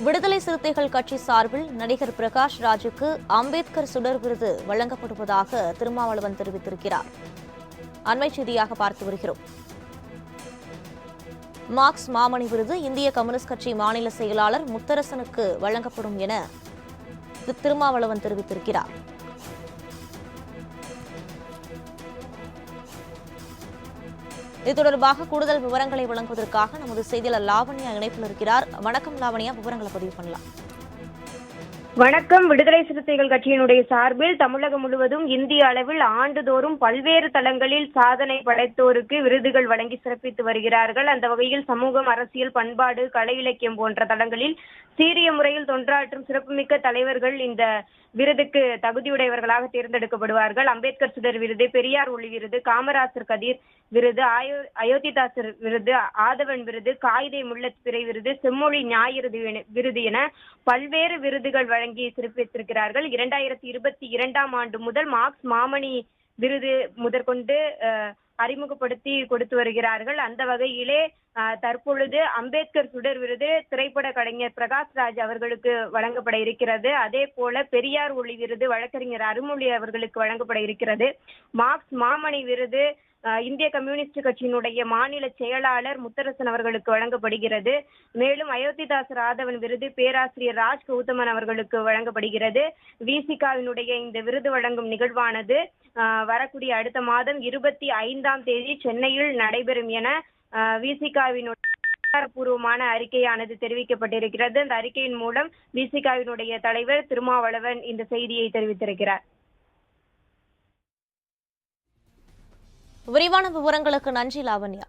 விடுதலை சிறுத்தைகள் கட்சி சார்பில் நடிகர் பிரகாஷ் ராஜுக்கு அம்பேத்கர் சுடர் விருது வழங்கப்படுவதாக திருமாவளவன் தெரிவித்திருக்கிறார். அண்மை செய்தியாக பார்த்து வருகிறோம். மார்க்ஸ் மாமணி விருது இந்திய கம்யூனிஸ்ட் கட்சி மாநில செயலாளர் முத்தரசனுக்கு வழங்கப்படும் என திருமாவளவன் தெரிவித்திருக்கிறார். இது தொடர்பாக கூடுதல் விவரங்களை வழங்குவதற்காக நமது செய்தியாளர் லாவண்யா இணைப்பில் இருக்கிறார். வணக்கம் லாவண்யா, விவரங்களை பதிவு பண்ணலாம். வணக்கம். விடுதலை சிறுத்தைகள் கட்சியினுடைய சார்பில் தமிழகம் முழுவதும் இந்திய அளவில் ஆண்டுதோறும் பல்வேறு தளங்களில் சாதனை படைத்தோருக்கு விருதுகள் வழங்கி சிறப்பித்து வருகிறார்கள். அந்த வகையில் சமூகம், அரசியல், பண்பாடு, கலை இலக்கியம் போன்ற தளங்களில் சீரிய முறையில் தொண்டாற்றும் சிறப்புமிக்க தலைவர்கள் இந்த விருதுக்கு தகுதியுடையவர்களாக தேர்ந்தெடுக்கப்படுவார்கள். அம்பேத்கர் சுடர் விருது, பெரியார் ஒளி விருது, காமராசர் கதிர் விருது, அயோத்திதாசர் விருது, ஆதவன் விருது, காயிதே முல்லத் பிறை விருது, செம்மொழி ஞாயிறு விருது என பல்வேறு விருதுகள் வழங்கி சிறப்பித்திருக்கிறார்கள். 2022 ஆண்டு முதல் மார்க்ஸ் மாமணி விருது முதற்கொண்டு அறிமுகப்படுத்தி கொடுத்து வருகிறார்கள். அந்த வகையிலே தற்பொழுது அம்பேத்கர் சுடர் விருது திரைப்பட கலைஞர் பிரகாஷ் ராஜ் அவர்களுக்கு வழங்கப்பட இருக்கிறது. அதே போல பெரியார் ஒளி விருது வழக்கறிஞர் அருள்மொழி அவர்களுக்கு வழங்கப்பட இருக்கிறது. மார்க்ஸ் மாமணி விருது இந்திய கம்யூனிஸ்ட் கட்சியினுடைய மாநில செயலாளர் முத்தரசன் அவர்களுக்கு வழங்கப்படுகிறது. மேலும் அயோத்திதாசர் ஆதவன் விருது பேராசிரியர் ராஜ் கௌதமன் அவர்களுக்கு வழங்கப்படுகிறது. விசிகாவினுடைய இந்த விருது வழங்கும் நிகழ்வானது வரக்கூடிய அடுத்த மாதம் 25ஆம் தேதி சென்னையில் நடைபெறும் என விசிகாவினுடைய அதிகாரப்பூர்வமான அறிக்கையானது தெரிவிக்கப்பட்டிருக்கிறது. அந்த அறிக்கையின் மூலம் விசிகாவினுடைய தலைவர் திருமாவளவன் இந்த செய்தியை தெரிவித்திருக்கிறார். விரிவான விவரங்களுக்கு நன்றி லாவண்யா.